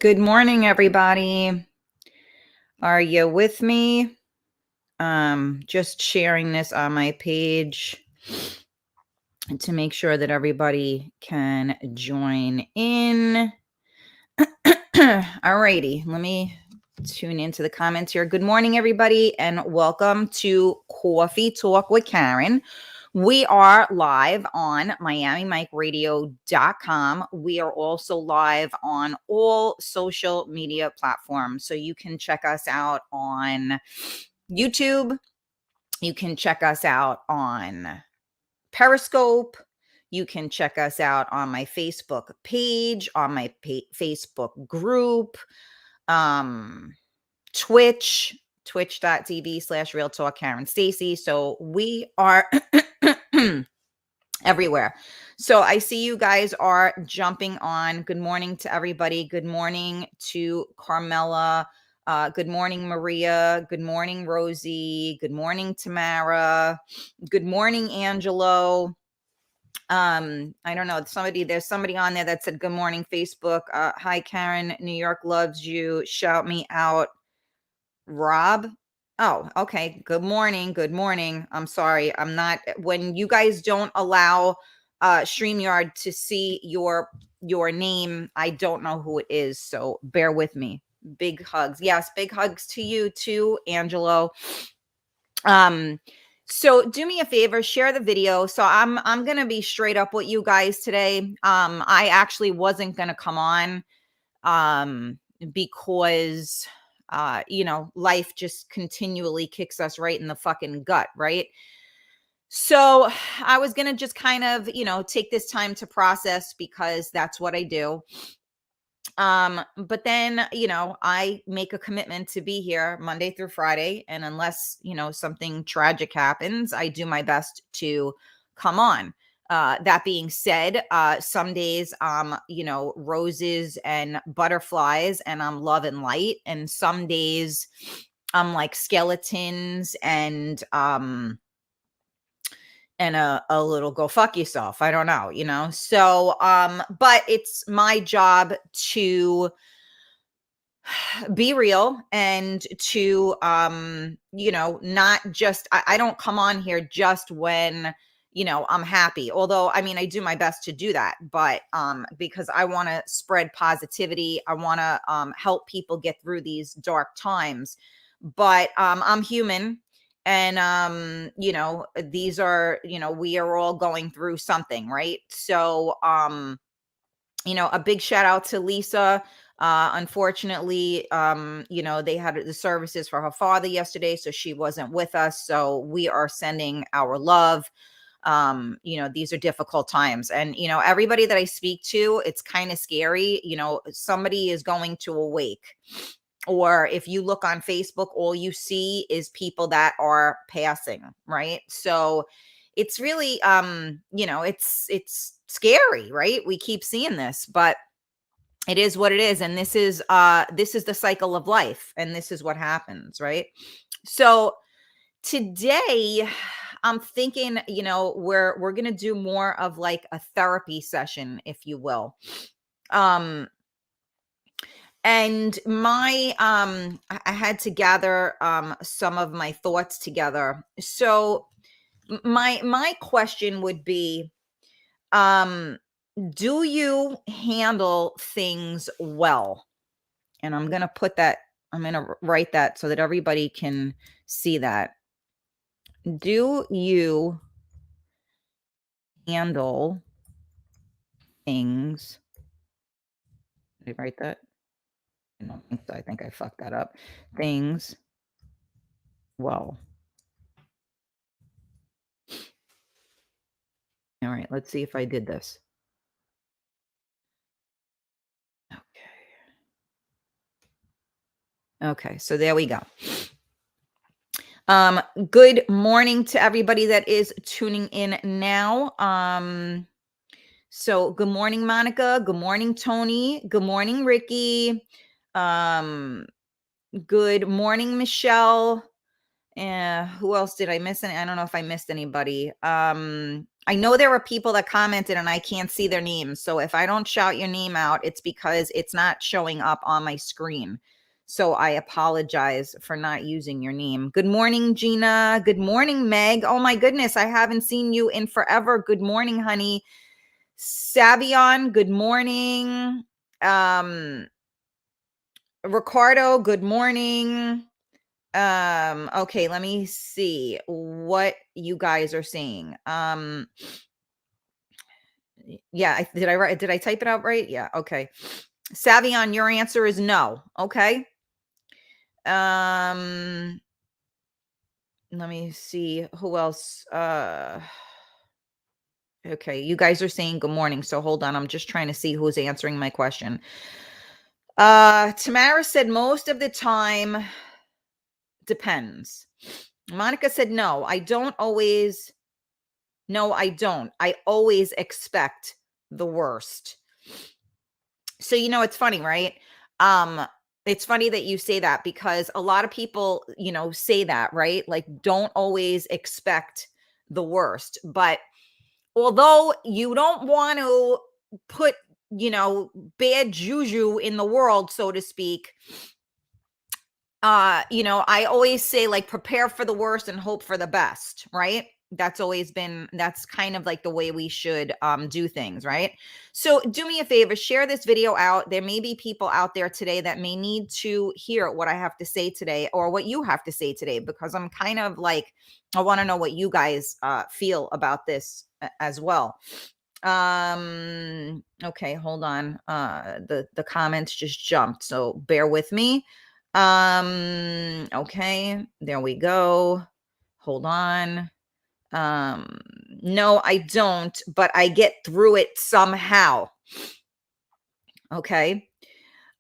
Good morning, everybody. Are you with me? Just sharing this on my page to make sure that everybody can join in. Alrighty, let me tune into the comments here. Good morning, everybody, and welcome to Coffee Talk with Karen. We are live on MiamiMikeRadio.com. We are also live on all social media platforms. So you can check us out on YouTube. You can check us out on Periscope. You can check us out on my Facebook page, on my Facebook group, Twitch, twitch.tv/Real Talk Karen Stacy. So we are everywhere. So I see you guys are jumping on. Good morning to everybody. Good morning to Carmela. Good morning, Maria. Good morning, Rosie. Good morning, Tamara. Good morning, Angelo. I don't know. There's somebody on there that said, good morning, Facebook. Hi, Karen. New York loves you. Shout me out. Rob. Oh, okay. Good morning. Good morning. I'm sorry. I'm not, when you guys don't allow StreamYard to see your name, I don't know who it is. So bear with me. Big hugs. Yes, big hugs to you too, Angelo. So do me a favor, share the video. So I'm gonna be straight up with you guys today. I actually wasn't gonna come on because life just continually kicks us right in the fucking gut, right? So I was gonna just kind of, take this time to process because that's what I do. But then, I make a commitment to be here Monday through Friday. And unless, something tragic happens, I do my best to come on. That being said, some days, roses and butterflies and I'm love and light. And some days I'm like skeletons and, a little go fuck yourself. I don't know. So, but it's my job to be real and to, not just, I don't come on here just when, I'm happy. Although, I mean, I do my best to do that, but, because I want to spread positivity, I want to, help people get through these dark times, but, I'm human. And these are, we are all going through something, right? So a big shout out to Lisa. Unfortunately, they had the services for her father yesterday, so she wasn't with us. So we are sending our love. These are difficult times, and everybody that I speak to, it's kind of scary. Somebody is going to awake, or if you look on Facebook, all you see is people that are passing, right? So it's really, it's scary, right? We keep seeing this, but it is what it is. And this is the cycle of life, and this is what happens, right? So today I'm thinking, we're gonna do more of like a therapy session, if you will. And my I had to gather some of my thoughts together. So my question would be, do you handle things well? And I'm going to write that so that everybody can see that. Do you handle things? Did I write that? I don't think so. I think I fucked that up. Things well. All right, let's see if I did this. Okay, so there we go. Good morning to everybody that is tuning in now. So good morning, Monica. Good morning, Tony. Good morning, Ricky. Good morning, Michelle. Who else did I miss? I don't know if I missed anybody. I know there were people that commented and I can't see their names. So if I don't shout your name out, it's because it's not showing up on my screen. So I apologize for not using your name. Good morning, Gina. Good morning, Meg. Oh my goodness, I haven't seen you in forever. Good morning, honey. Savion, good morning. Ricardo, good morning. Okay, let me see what you guys are saying. Yeah, did I type it out right? Yeah, okay. Savion, your answer is no. Okay. Let me see who else. Okay, you guys are saying good morning. So hold on, I'm just trying to see who's answering my question. Tamara said most of the time depends. Monica said no, I don't always. No, I don't. I always expect the worst. So, it's funny, right? It's funny that you say that because a lot of people, say that, right? Like, don't always expect the worst. But although you don't want to put, bad juju in the world, so to speak, I always say, like, prepare for the worst and hope for the best, right? That's kind of like the way we should do things, right? So do me a favor, share this video out. There may be people out there today that may need to hear what I have to say today or what you have to say today, because I'm kind of like, I want to know what you guys feel about this as well. Okay, hold on. The comments just jumped, so bear with me. Okay, there we go. Hold on. No, I don't, but I get through it somehow. Okay.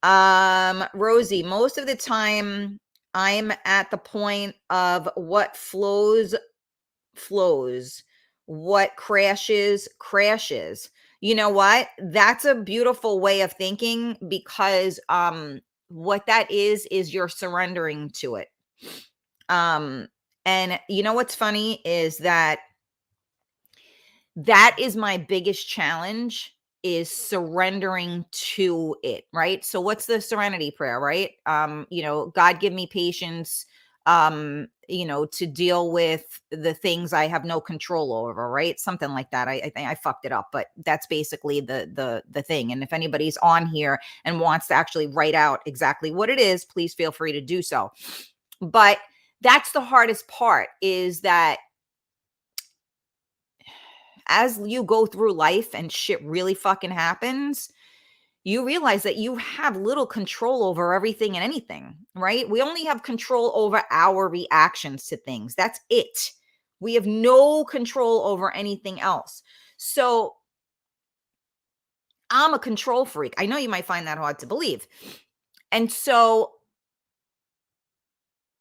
Rosie, most of the time I'm at the point of what flows, what crashes, crashes. You know what? That's a beautiful way of thinking, because what that is you're surrendering to it. And you know what's funny is that is my biggest challenge, is surrendering to it, right? So what's the serenity prayer, right? God give me patience, to deal with the things I have no control over, right? Something like that. I think I fucked it up, but that's basically the thing. And if anybody's on here and wants to actually write out exactly what it is, please feel free to do so. But that's the hardest part, is that as you go through life and shit really fucking happens, you realize that you have little control over everything and anything, right? We only have control over our reactions to things. That's it. We have no control over anything else. So I'm a control freak. I know you might find that hard to believe. And so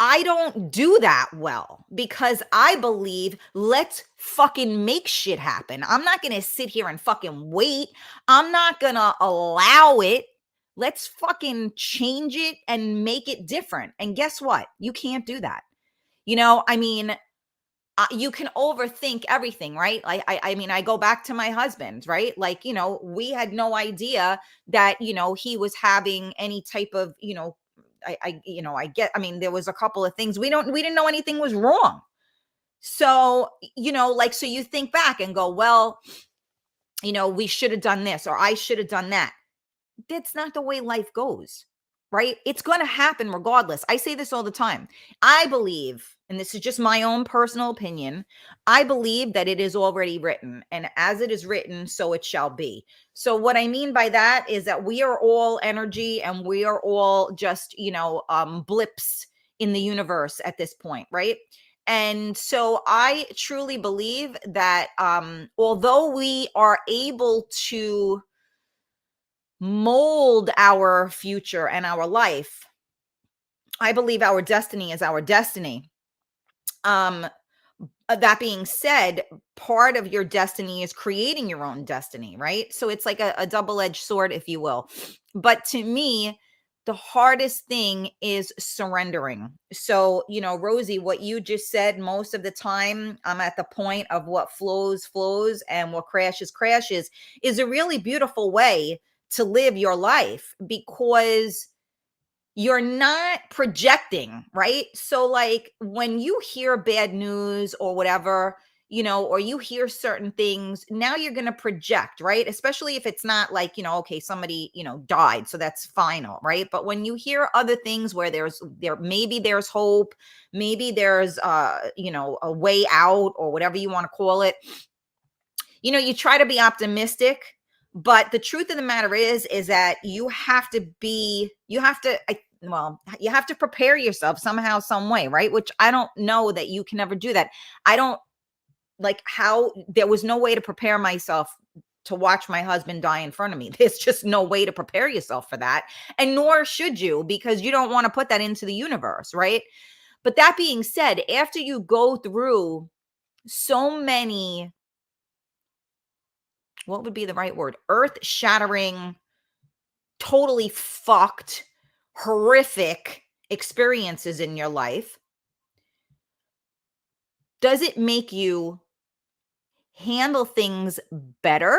I don't do that well, because I believe, let's fucking make shit happen. I'm not going to sit here and fucking wait. I'm not going to allow it. Let's fucking change it and make it different. And guess what? You can't do that. You can overthink everything, right? Like, I mean, I go back to my husband, right? Like, we had no idea that, he was having any type of, there was a couple of things we didn't know anything was wrong. So, so you think back and go, well, we should have done this, or I should have done that. That's not the way life goes, right? It's going to happen regardless. I say this all the time. I believe, and this is just my own personal opinion, I believe that it is already written, and as it is written, so it shall be. So what I mean by that is that we are all energy, and we are all just, blips in the universe at this point, right? And so I truly believe that although we are able to mold our future and our life, I believe our destiny is our destiny. That being said, part of your destiny is creating your own destiny, right? So it's like a double-edged sword, if you will. But to me, the hardest thing is surrendering. So, Rosie, what you just said, most of the time, I'm at the point of what flows, flows, and what crashes, crashes, is a really beautiful way to live your life because you're not projecting, right? So, like, when you hear bad news or whatever, or you hear certain things, now you're going to project, right? Especially if it's not like, okay, somebody, died. So that's final, right? But when you hear other things where maybe there's hope, maybe there's, a way out or whatever you want to call it, you try to be optimistic. But the truth of the matter is that you have to you have to prepare yourself somehow, some way, right? Which I don't know that you can ever do that. I don't like how there was no way to prepare myself to watch my husband die in front of me. There's just no way to prepare yourself for that. And nor should you, because you don't want to put that into the universe, right? But that being said, after you go through so many, what would be the right word? Earth shattering, totally fucked, horrific experiences in your life, does it make you handle things better?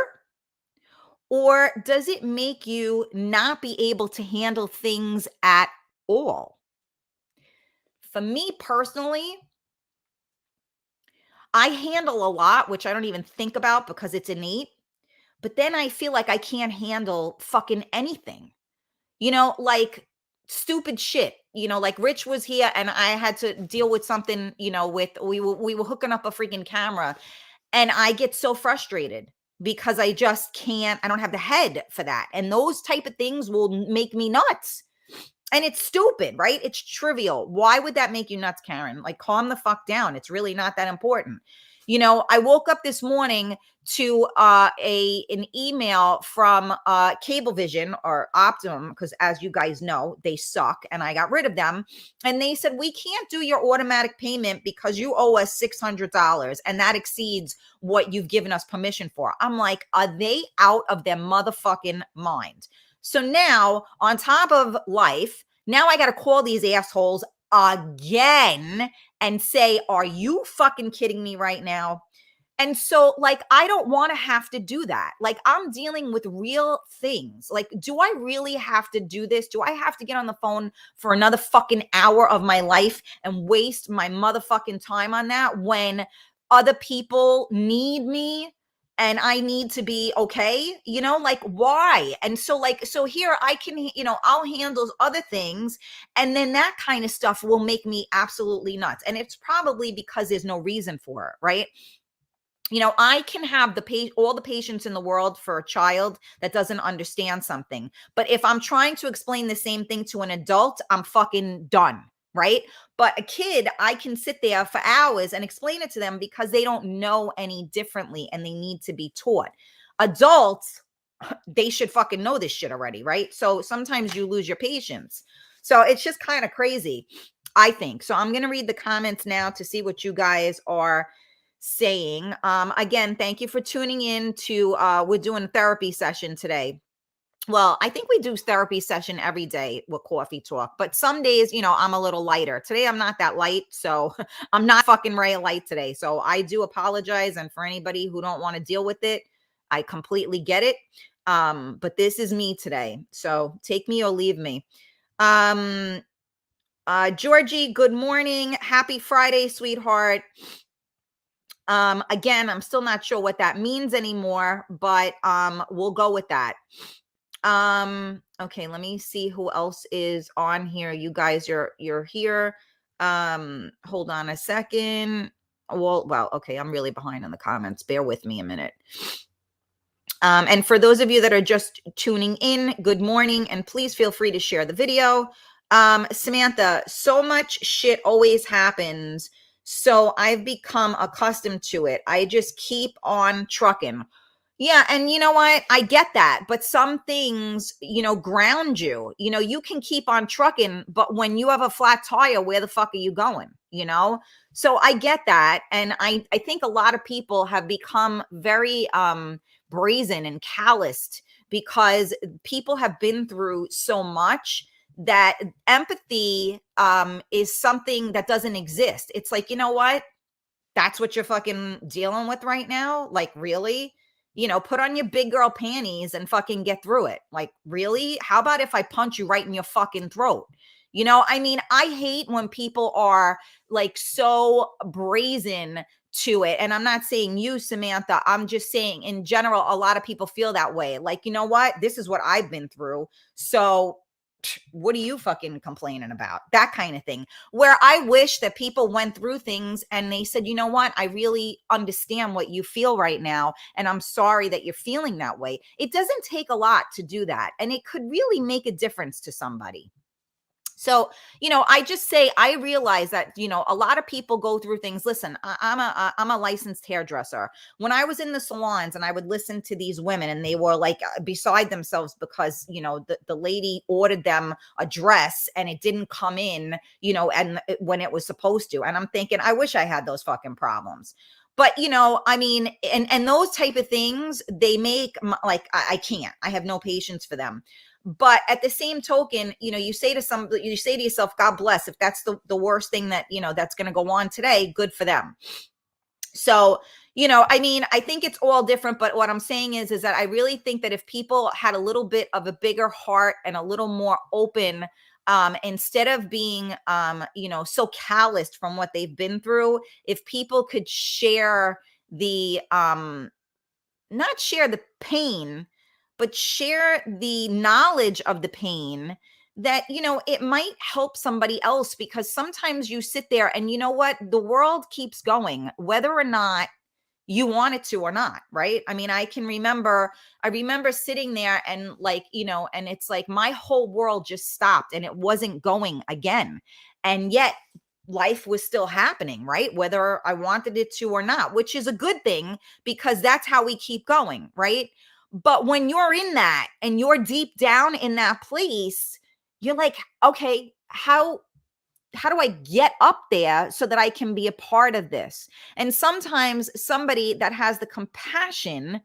Or does it make you not be able to handle things at all? For me personally, I handle a lot, which I don't even think about because it's innate. But then I feel like I can't handle fucking anything. Like stupid shit. Like Rich was here and I had to deal with something, with we were hooking up a freaking camera and I get so frustrated because I just can't, I don't have the head for that. And those type of things will make me nuts. And it's stupid, right? It's trivial. Why would that make you nuts, Karen? Like, calm the fuck down. It's really not that important. I woke up this morning to an email from Cablevision or Optimum, because as you guys know, they suck, and I got rid of them. And they said, we can't do your automatic payment because you owe us $600, and that exceeds what you've given us permission for. I'm like, are they out of their motherfucking mind? So now, on top of life, now I got to call these assholes again and say, are you fucking kidding me right now? And so, like, I don't want to have to do that. Like, I'm dealing with real things. Like, do I really have to do this? Do I have to get on the phone for another fucking hour of my life and waste my motherfucking time on that when other people need me? And I need to be okay, like why? And so, like, so here I can, I'll handle other things. And then that kind of stuff will make me absolutely nuts. And it's probably because there's no reason for it, right? I can have all the patience in the world for a child that doesn't understand something. But if I'm trying to explain the same thing to an adult, I'm fucking done, right? But a kid, I can sit there for hours and explain it to them because they don't know any differently and they need to be taught. Adults, they should fucking know this shit already, right? So sometimes you lose your patience. So it's just kind of crazy, I think. So I'm going to read the comments now to see what you guys are saying. Again, thank you for tuning in to we're doing a therapy session today. Well, I think we do therapy session every day with Coffee Talk, but some days, I'm a little lighter. Today I'm not that light, so I'm not fucking Ray light today. So I do apologize, and for anybody who don't want to deal with it, I completely get it. But this is me today, so take me or leave me. Georgie, good morning, happy Friday, sweetheart. Again, I'm still not sure what that means anymore, but we'll go with that. Okay, let me see who else is on here. You guys, you're here. Hold on a second. Well, okay, I'm really behind on the comments. Bear with me a minute. And for those of you that are just tuning in, good morning, and please feel free to share the video. Samantha, so much shit always happens, so I've become accustomed to it. I just keep on trucking. Yeah, and you know what? I get that, but some things, ground you. You can keep on trucking, but when you have a flat tire, where the fuck are you going? So I get that, and I think a lot of people have become very brazen and calloused because people have been through so much that empathy is something that doesn't exist. It's like, you know what? That's what you're fucking dealing with right now? Like, really? Put on your big girl panties and fucking get through it. Like, really? How about if I punch you right in your fucking throat? I mean, I hate when people are like so brazen to it. And I'm not saying you, Samantha. I'm just saying in general, a lot of people feel that way. Like, you know what? This is what I've been through. So what are you fucking complaining about? That kind of thing. Where I wish that people went through things and they said, you know what? I really understand what you feel right now. And I'm sorry that you're feeling that way. It doesn't take a lot to do that. And it could really make a difference to somebody. So, I just say I realize that, a lot of people go through things. Listen, I'm a licensed hairdresser. When I was in the salons and I would listen to these women and they were like beside themselves because, the lady ordered them a dress and it didn't come in, and when it was supposed to. And I'm thinking, I wish I had those fucking problems. But, I mean, and those type of things, they make like, I can't, I have no patience for them. But at the same token, you say to yourself, God bless, if that's the worst thing that, that's going to go on today, good for them. So, I mean, I think it's all different, but what I'm saying is that I really think that if people had a little bit of a bigger heart and a little more open, instead of being, so calloused from what they've been through, if people could share not share the pain, but share the knowledge of the pain, that, it might help somebody else, because sometimes you sit there and you know what? The world keeps going, whether or not you want it to or not, right? I mean, I remember sitting there and like, and it's like my whole world just stopped and it wasn't going again. And yet life was still happening, right? Whether I wanted it to or not, which is a good thing because that's how we keep going, right? But when you're in that and you're deep down in that place, you're like, okay, how do I get up there so that I can be a part of this? And sometimes somebody that has the compassion,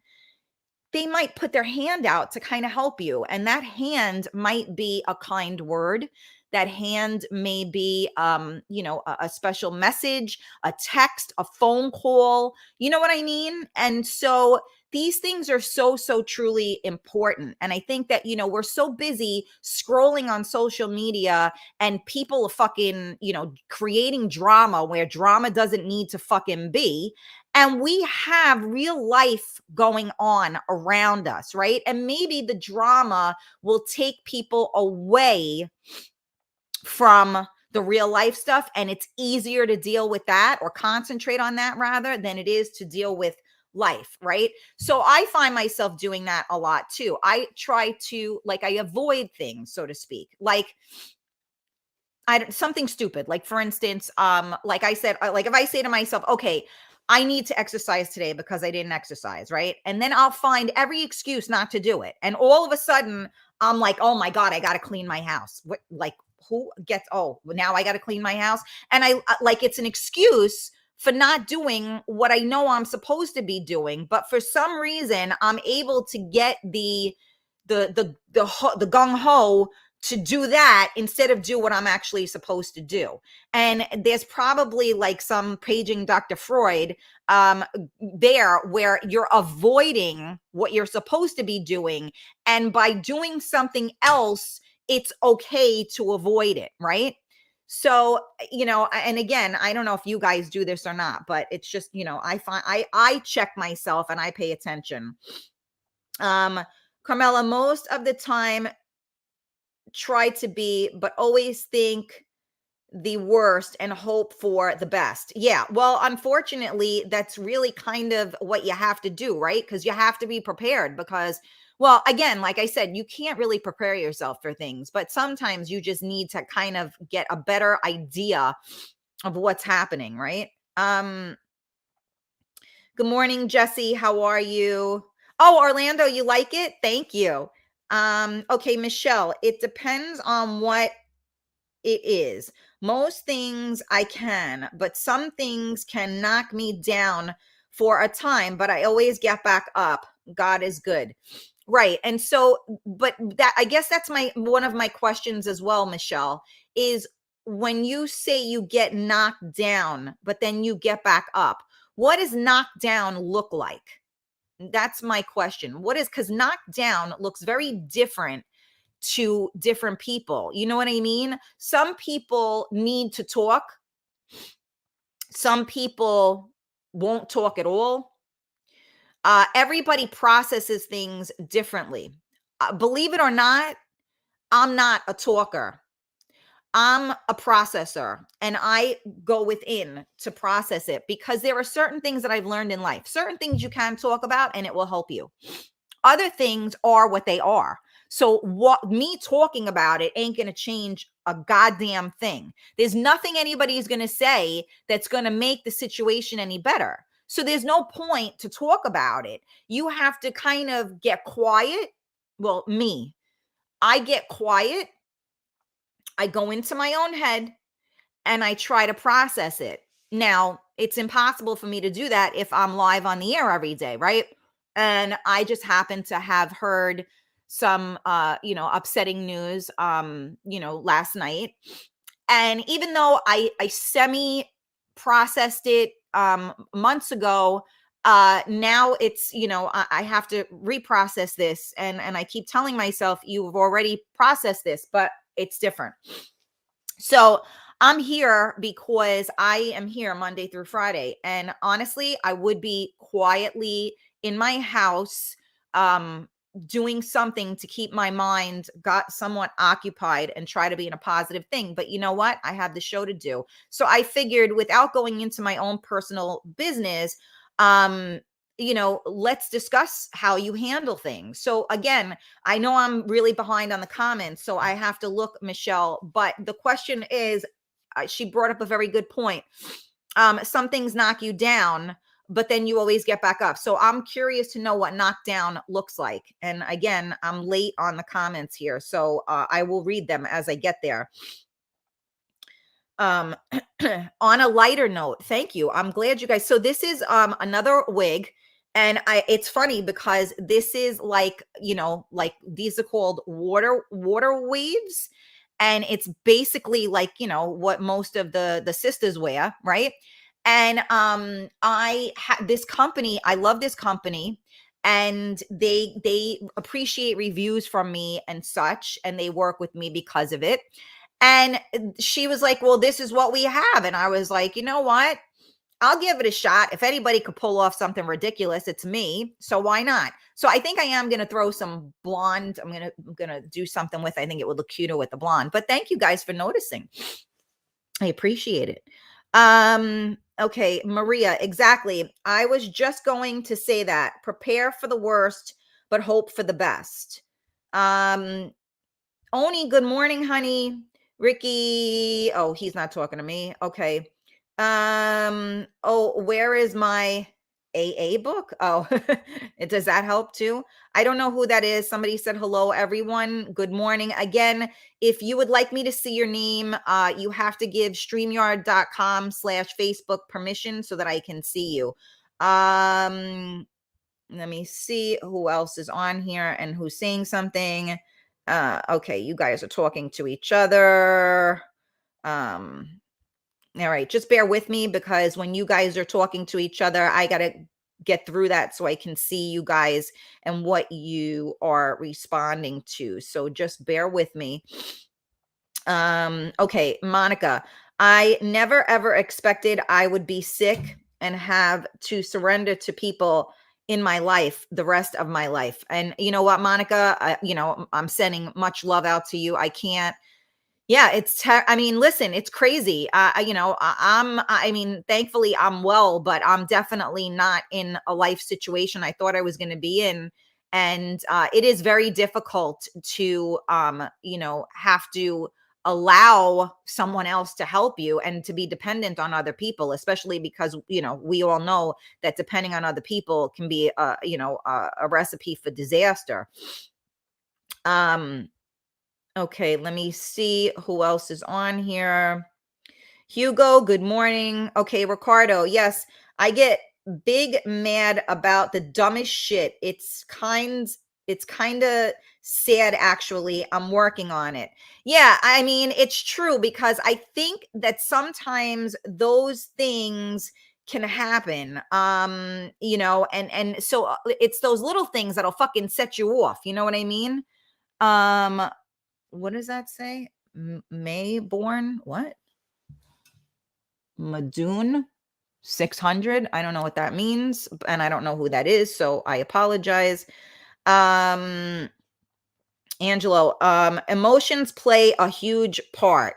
they might put their hand out to kind of help you. And that hand might be a kind word. That hand may be, a special message, a text, a phone call. You know what I mean? And so these things are so, so truly important. And I think that, we're so busy scrolling on social media and people are fucking, creating drama where drama doesn't need to fucking be. And we have real life going on around us, right? And maybe the drama will take people away from the real life stuff. And it's easier to deal with that or concentrate on that rather than it is to deal with life, right? So I find myself doing that a lot too. I try to, like, I avoid things, so to speak. Like, something stupid. Like, for instance, like I said, like if I say to myself, okay, I need to exercise today because I didn't exercise, right? And then I'll find every excuse not to do it. And all of a sudden, I'm like, oh my God, I got to clean my house. What, like, who gets, oh, now I got to clean my house. And like, it's an excuse for not doing what I know I'm supposed to be doing. But for some reason, I'm able to get the gung ho to do that instead of do what I'm actually supposed to do. And there's probably like some paging Dr. Freud there where you're avoiding what you're supposed to be doing. And by doing something else, it's okay to avoid it, right? So, and again, I don't know if you guys do this or not, but it's just, I find I check myself and I pay attention. Carmela, most of the time try to be, but always think the worst and hope for the best. Yeah. Well, unfortunately, that's really kind of what you have to do, right? Because you have to be prepared because, well, again, like I said, you can't really prepare yourself for things, but sometimes you just need to kind of get a better idea of what's happening, right? Good morning, Jesse. How are you? Oh, Orlando, you like it? Thank you. Okay, Michelle, it depends on what it is. Most things I can, but some things can knock me down for a time, but I always get back up. God is good. Right. And so, but that, I guess that's my one of my questions as well, Michelle, is when you say you get knocked down, but then you get back up, what does knocked down look like? That's my question. What is, because knocked down looks very different to different people. You know what I mean? Some people need to talk, some people won't talk at all. Everybody processes things differently. Believe it or not, I'm not a talker. I'm a processor, and I go within to process it because there are certain things that I've learned in life, certain things you can talk about and it will help you. Other things are what they are. So what me talking about it ain't going to change a goddamn thing. There's nothing anybody's going to say that's going to make the situation any better. So there's no point to talk about it. You have to kind of get quiet. Well, me, I get quiet. I go into my own head and I try to process it. Now, it's impossible for me to do that if I'm live on the air every day, right? And I just happen to have heard some upsetting news last night. And even though I semi processed it months ago, now it's, I have to reprocess this, and I keep telling myself you've already processed this, but it's different. So I'm here because I am here Monday through Friday. And honestly, I would be quietly in my house, doing something to keep my mind got somewhat occupied and try to be in a positive thing. But you know what? I have the show to do. So I figured, without going into my own personal business, let's discuss how you handle things. So again, I know I'm really behind on the comments, so I have to look, Michelle. But the question is, she brought up a very good point. Some things knock you down, but then you always get back up. So I'm curious to know what knockdown looks like. And again, I'm late on the comments here, so I will read them as I get there. On a lighter note, thank you. I'm glad you guys. So this is another wig. And it's funny because this is like, like these are called water waves. And it's basically like, what most of the sisters wear, right? And I had this company, I love this company, and they appreciate reviews from me and such, and they work with me because of it. And she was like, well, this is what we have. And I was like, you know what? I'll give it a shot. If anybody could pull off something ridiculous, it's me. So why not? So I think I am going to throw some blonde. I'm going to do something with, I think it would look cuter with the blonde. But thank you guys for noticing. I appreciate it. Okay, Maria, exactly. I was just going to say that. Prepare for the worst, but hope for the best. Oni, good morning, honey. Ricky, oh, he's not talking to me. Okay. Oh, where is my AA book? Oh, does that help too? I don't know who that is. Somebody said hello, everyone. Good morning. Again, if you would like me to see your name, you have to give streamyard.com/Facebook permission so that I can see you. Let me see who else is on here and who's saying something. Okay, you guys are talking to each other. All right, just bear with me because when you guys are talking to each other, I got to get through that so I can see you guys and what you are responding to. So just bear with me. Okay, Monica, I never ever expected I would be sick and have to surrender to people in my life the rest of my life. And you know what, Monica, I'm sending much love out to you. I can't. Yeah, I mean, listen, it's crazy. I mean, thankfully I'm well, but I'm definitely not in a life situation I thought I was going to be in. And it is very difficult to, have to allow someone else to help you and to be dependent on other people, especially because, we all know that depending on other people can be, a recipe for disaster. Okay, let me see who else is on here. Hugo, good morning. Okay, Ricardo, yes, I get big mad about the dumbest shit. It's It's kind of sad, actually. I'm working on it. Yeah, I mean, it's true because I think that sometimes those things can happen. And so it's those little things that'll fucking set you off. You know what I mean? Um, what does that say? Mayborn, what? Madoon 600. I don't know what that means, and I don't know who that is, so I apologize. Um, Angelo, emotions play a huge part.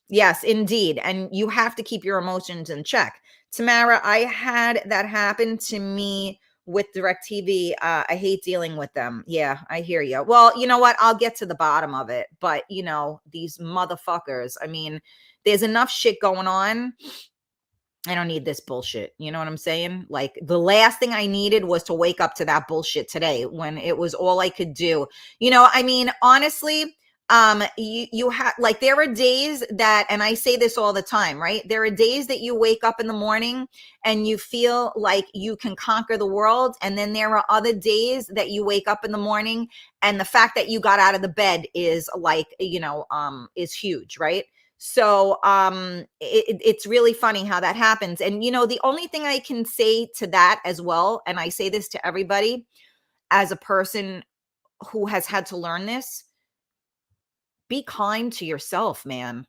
Yes, indeed. And you have to keep your emotions in check. Tamara, I had that happen to me with DirecTV. I hate dealing with them. Yeah, I hear you. Well, you know what? I'll get to the bottom of it. But, these motherfuckers, I mean, there's enough shit going on. I don't need this bullshit. You know what I'm saying? Like the last thing I needed was to wake up to that bullshit today when it was all I could do. I mean, honestly, you have like there are days that, and I say this all the time, right? There are days that you wake up in the morning and you feel like you can conquer the world, and then there are other days that you wake up in the morning and the fact that you got out of the bed is like, is huge, right? So it's really funny how that happens. And the only thing I can say to that as well, and I say this to everybody as a person who has had to learn this, be kind to yourself, man.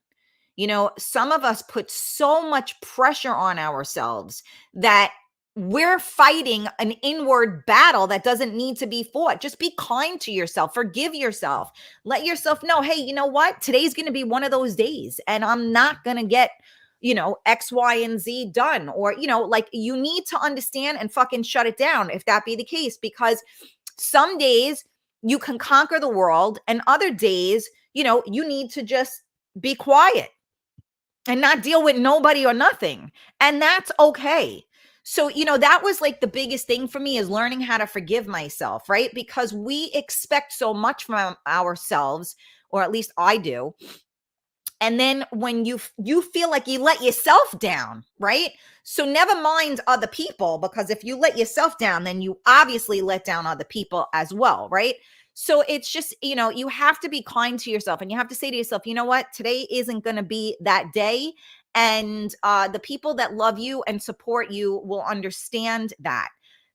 Some of us put so much pressure on ourselves that we're fighting an inward battle that doesn't need to be fought. Just be kind to yourself, forgive yourself, let yourself know, hey, you know what? Today's going to be one of those days, and I'm not going to get, X, Y, and Z done. Or, like you need to understand and fucking shut it down if that be the case, because some days you can conquer the world, and other days, you need to just be quiet and not deal with nobody or nothing. And that's okay. So, that was like the biggest thing for me, is learning how to forgive myself, right? Because we expect so much from ourselves, or at least I do. And then when you feel like you let yourself down, right? So never mind other people, because if you let yourself down, then you obviously let down other people as well, right? So it's just, you have to be kind to yourself, and you have to say to yourself, you know what? Today isn't going to be that day. And the people that love you and support you will understand that.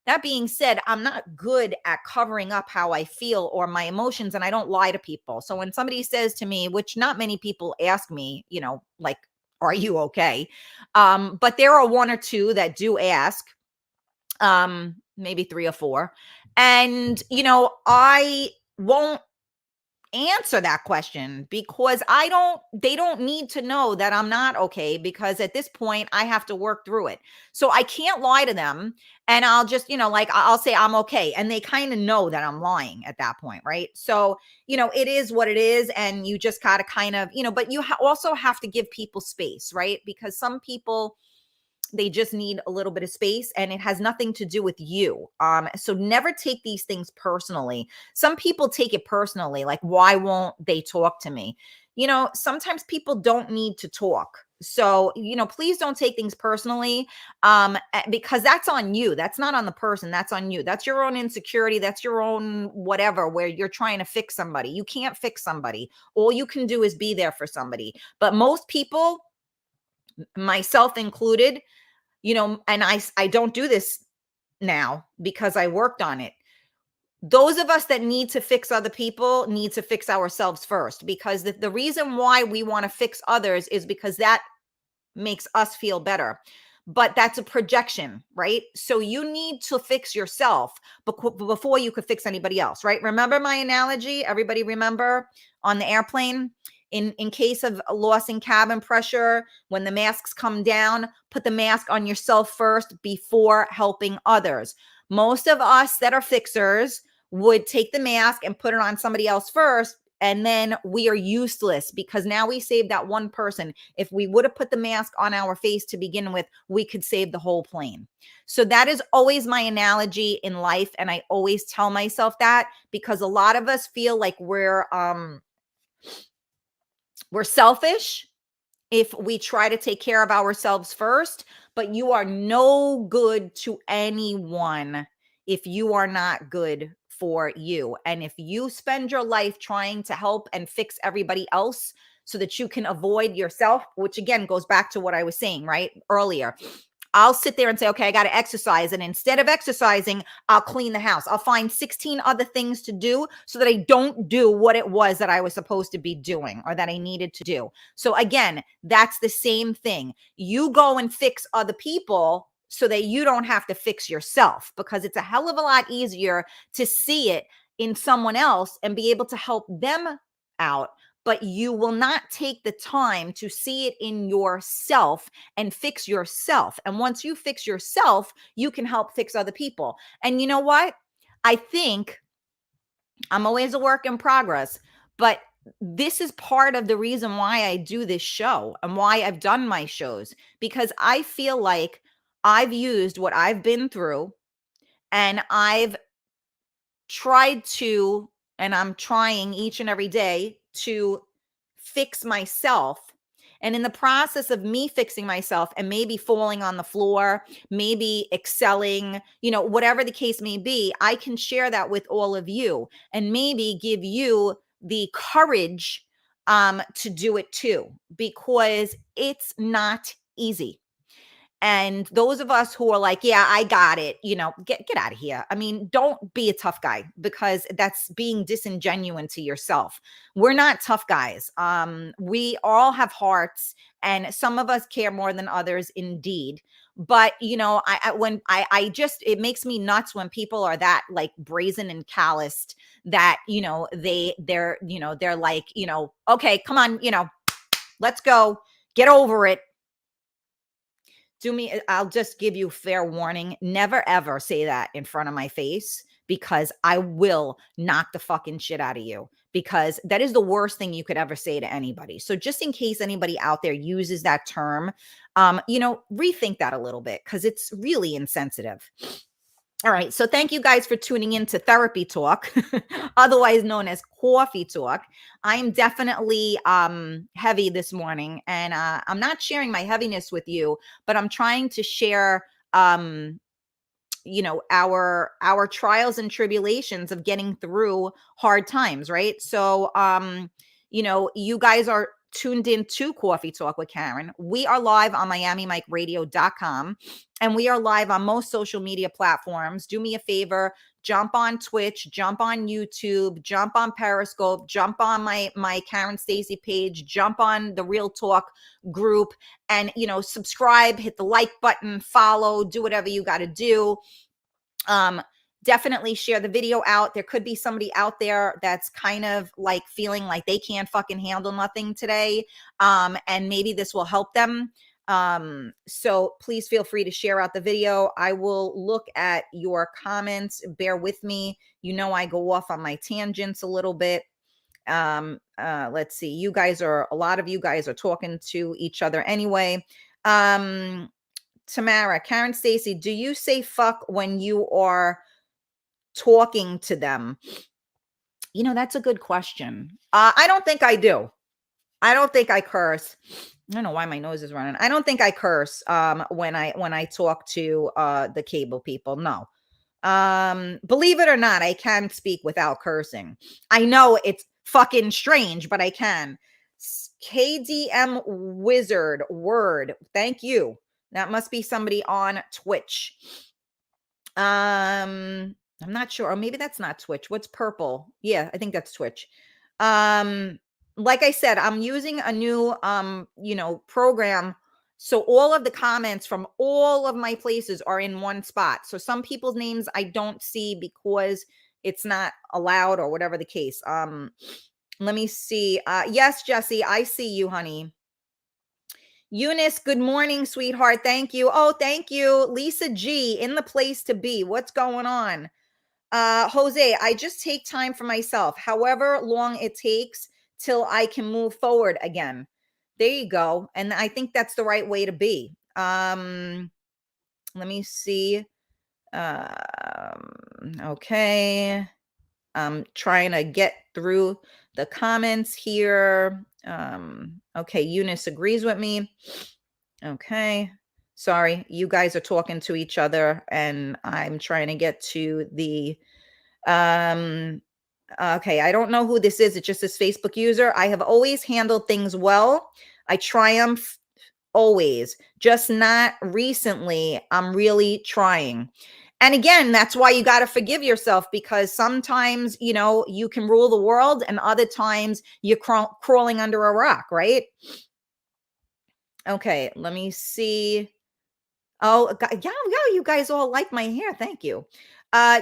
That being said, I'm not good at covering up how I feel or my emotions, and I don't lie to people. So when somebody says to me, which not many people ask me, like, are you okay? But there are one or two that do ask, maybe three or four. And, I won't answer that question, because they don't need to know that I'm not okay, because at this point I have to work through it. So I can't lie to them, and I'll just, like I'll say I'm okay, and they kind of know that I'm lying at that point, right? So, it is what it is, and you just got to kind of, but you also have to give people space, right? Because some people, they just need a little bit of space, and it has nothing to do with you. So never take these things personally. Some people take it personally, like, why won't they talk to me? Sometimes people don't need to talk. So, please don't take things personally, because that's on you. That's not on the person. That's on you. That's your own insecurity. That's your own whatever, where you're trying to fix somebody. You can't fix somebody. All you can do is be there for somebody. But most people, myself included, and I don't do this now because I worked on it. Those of us that need to fix other people need to fix ourselves first, because the reason why we want to fix others is because that makes us feel better. But that's a projection, right? So you need to fix yourself before you could fix anybody else, right? Remember my analogy? Everybody remember on the airplane? In case of a loss in cabin pressure, when the masks come down, put the mask on yourself first before helping others. Most of us that are fixers would take the mask and put it on somebody else first, and then we are useless, because now we saved that one person. If we would have put the mask on our face to begin with, we could save the whole plane. So that is always my analogy in life, and I always tell myself that, because a lot of us feel like we're selfish if we try to take care of ourselves first, but you are no good to anyone if you are not good for you. And if you spend your life trying to help and fix everybody else so that you can avoid yourself, which again goes back to what I was saying right earlier. I'll sit there and say, okay, I got to exercise. And instead of exercising, I'll clean the house. I'll find 16 other things to do so that I don't do what it was that I was supposed to be doing or that I needed to do. So again, that's the same thing. You go and fix other people so that you don't have to fix yourself, because it's a hell of a lot easier to see it in someone else and be able to help them out. But you will not take the time to see it in yourself and fix yourself. And once you fix yourself, you can help fix other people. And you know what? I think I'm always a work in progress, but this is part of the reason why I do this show and why I've done my shows, because I feel like I've used what I've been through and I've tried to, and I'm trying each and every day to fix myself. And in the process of me fixing myself and maybe falling on the floor, maybe excelling, whatever the case may be, I can share that with all of you and maybe give you the courage to do it too, because it's not easy. And those of us who are like, yeah, I got it, get out of here. I mean, don't be a tough guy, because that's being disingenuous to yourself. We're not tough guys. We all have hearts, and some of us care more than others, indeed. But it makes me nuts when people are that like brazen and calloused that they're like, okay, come on, let's go, get over it. I'll just give you fair warning. Never ever say that in front of my face, because I will knock the fucking shit out of you, because that is the worst thing you could ever say to anybody. So just in case anybody out there uses that term, rethink that a little bit, because it's really insensitive. All right. So thank you guys for tuning in to Therapy Talk, otherwise known as Coffee Talk. I am definitely heavy this morning, and I'm not sharing my heaviness with you, but I'm trying to share our trials and tribulations of getting through hard times, right? So you guys are tuned in to Coffee Talk with Karen. We are live on MiamiMikeRadio.com, and we are live on most social media platforms. Do me a favor, jump on Twitch, jump on YouTube, jump on Periscope, jump on my Karen Stacey page, jump on the Real Talk group, and subscribe, hit the like button, follow, do whatever you got to do. Definitely share the video out. There could be somebody out there that's kind of like feeling like they can't fucking handle nothing today. And maybe this will help them. So please feel free to share out the video. I will look at your comments. Bear with me. I go off on my tangents a little bit. Let's see. A lot of you guys are talking to each other anyway. Tamara, Karen Stacey, do you say fuck when you are talking to them? That's a good question. I don't think I do. I don't think I curse. I don't know why my nose is running. I don't think I curse when I talk to the cable people. No. Believe it or not, I can speak without cursing. I know it's fucking strange, but I can. KDM Wizard Word. Thank you. That must be somebody on Twitch. I'm not sure. Or maybe that's not Twitch. What's purple? Yeah, I think that's Twitch. Like I said, I'm using a new program. So all of the comments from all of my places are in one spot. So some people's names I don't see because it's not allowed or whatever the case. Let me see. Yes, Jesse, I see you, honey. Eunice, good morning, sweetheart. Thank you. Oh, thank you. Lisa G, in the place to be. What's going on? Jose, I just take time for myself, however long it takes till I can move forward again. There you go. And I think that's the right way to be. Let me see. Okay. I'm trying to get through the comments here. Okay, Eunice agrees with me. Okay. Sorry, you guys are talking to each other and I'm trying to get to the um okay, I don't know who this is. It's just this Facebook user. I have always handled things well. I triumph always, just not recently. I'm really trying. And again, that's why you got to forgive yourself, because sometimes, you can rule the world and other times you're crawling under a rock, right? Okay, let me see. Oh, yeah, yeah, you guys all like my hair. Thank you.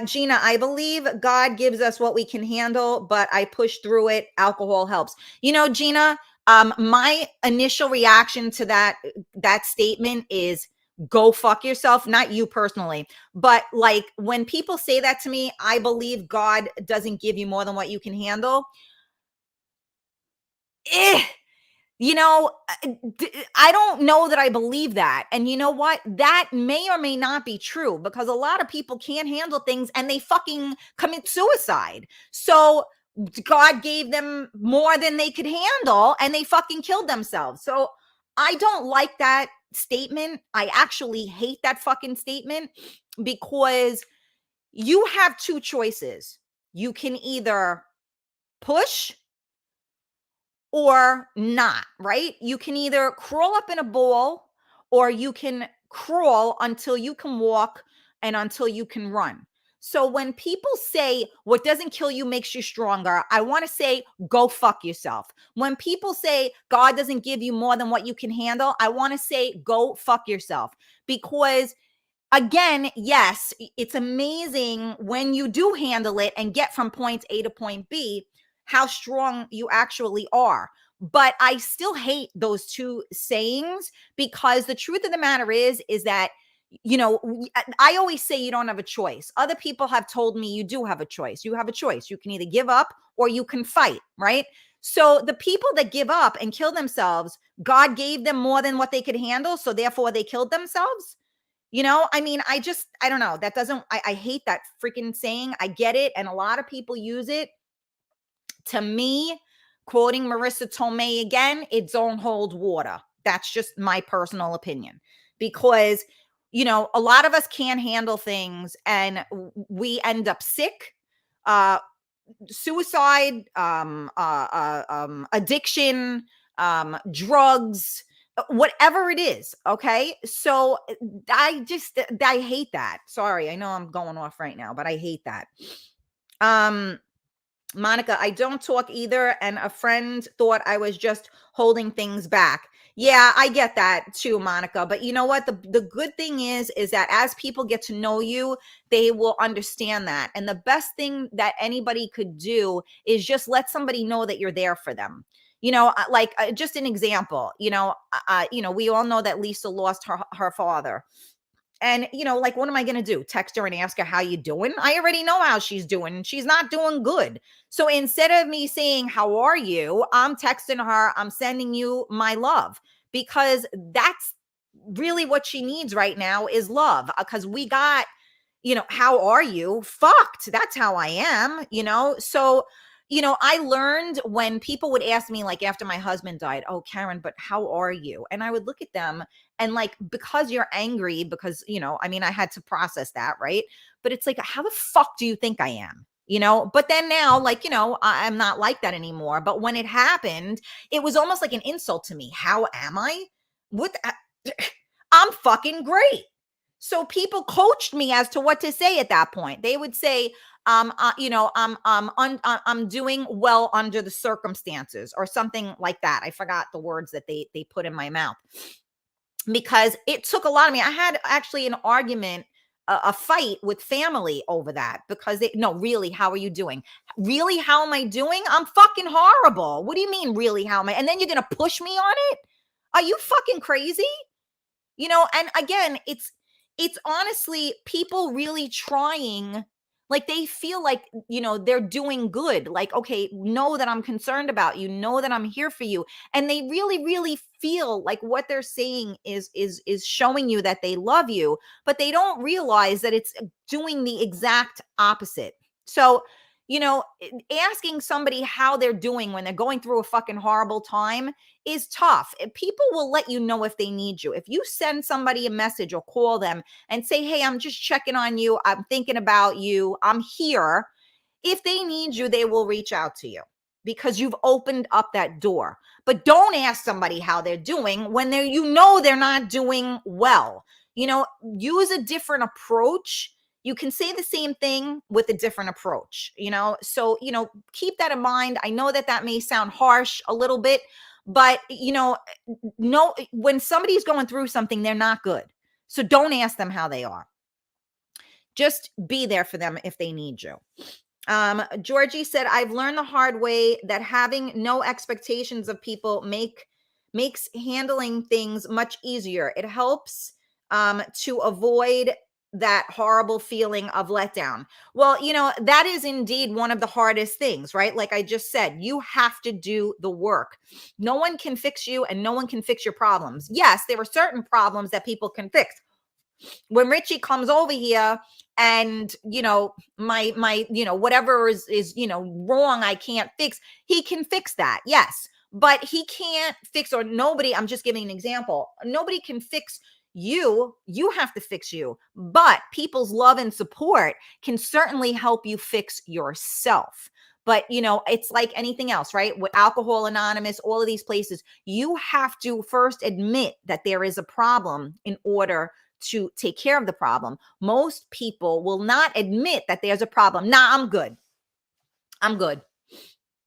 Gina, I believe God gives us what we can handle, but I push through it. Alcohol helps. Gina, my initial reaction to that statement is go fuck yourself, not you personally. But like when people say that to me, I believe God doesn't give you more than what you can handle. Eh, I don't know that I believe that. And you know what? That may or may not be true, because a lot of people can't handle things and they fucking commit suicide. So God gave them more than they could handle and they fucking killed themselves. So I don't like that statement. I actually hate that fucking statement, because you have two choices. You can either push or not, right? You can either crawl up in a ball or you can crawl until you can walk and until you can run. So when people say what doesn't kill you makes you stronger, I want to say go fuck yourself. When people say God doesn't give you more than what you can handle, I want to say go fuck yourself, because again, yes, it's amazing when you do handle it and get from point A to point B, how strong you actually are. But I still hate those two sayings, because the truth of the matter is that, I always say you don't have a choice. Other people have told me you do have a choice. You have a choice. You can either give up or you can fight, right? So the people that give up and kill themselves, God gave them more than what they could handle. So therefore they killed themselves. I mean, I don't know. That doesn't, I hate that freaking saying. I get it. And a lot of people use it. To me, quoting Marissa Tomei again, it don't hold water. That's just my personal opinion, because, a lot of us can't handle things and we end up sick, uh, suicide, addiction, drugs, whatever it is. Okay. So I hate that. Sorry. I know I'm going off right now, but I hate that. Um, Monica, I don't talk either. And a friend thought I was just holding things back. Yeah, I get that too, Monica. But you know what? The good thing is that as people get to know you, they will understand that. And the best thing that anybody could do is just let somebody know that you're there for them. Like just an example, we all know that Lisa lost her father. And, like, what am I going to do? Text her and ask her how you doing? I already know how she's doing. She's not doing good. So instead of me saying, how are you? I'm texting her, I'm sending you my love, because that's really what she needs right now is love. Because we got, how are you? Fucked. That's how I am. So, I learned when people would ask me, like after my husband died, oh, Karen, but how are you? And I would look at them and like, because you're angry, because, I mean, I had to process that, right? But it's like, how the fuck do you think I am? But then now, like, I'm not like that anymore. But when it happened, it was almost like an insult to me. How am I? What? I'm fucking great. So people coached me as to what to say at that point. They would say, I'm doing well under the circumstances, or something like that. I forgot the words that they put in my mouth, because it took a lot of me. I had actually an argument, a fight with family over that, because no, really, how are you doing? Really, how am I doing? I'm fucking horrible. What do you mean, really, how am I? And then you're gonna push me on it? Are you fucking crazy? And again, it's honestly people really trying, like they feel like, they're doing good, like, okay, know that I'm concerned about you, know that I'm here for you, and they really really feel like what they're saying is showing you that they love you, but they don't realize that it's doing the exact opposite. So, asking somebody how they're doing when they're going through a fucking horrible time is tough. People will let you know if they need you. If you send somebody a message or call them and say, hey, I'm just checking on you, I'm thinking about you, I'm here. If they need you, they will reach out to you because you've opened up that door. But don't ask somebody how they're doing when they're not doing well. Use a different approach. You can say the same thing with a different approach, so keep that in mind. I know that may sound harsh a little bit, but no, when somebody's going through something, they're not good. So don't ask them how they are. Just be there for them if they need you. Georgie said, I've learned the hard way that having no expectations of people makes handling things much easier. It helps to avoid that horrible feeling of letdown. Well, that is indeed one of the hardest things, right? Like I just said, you have to do the work. No one can fix you and no one can fix your problems. Yes, there are certain problems that people can fix. When Richie comes over here and my whatever is wrong, I can't fix, he can fix that. Yes, but he can't fix, or nobody, I'm just giving an example, nobody can fix you. You have to fix you. But people's love and support can certainly help you fix yourself. But it's like anything else, right? With Alcohol Anonymous, all of these places, you have to first admit that there is a problem in order to take care of the problem. Most people will not admit that there's a problem. Nah, I'm good.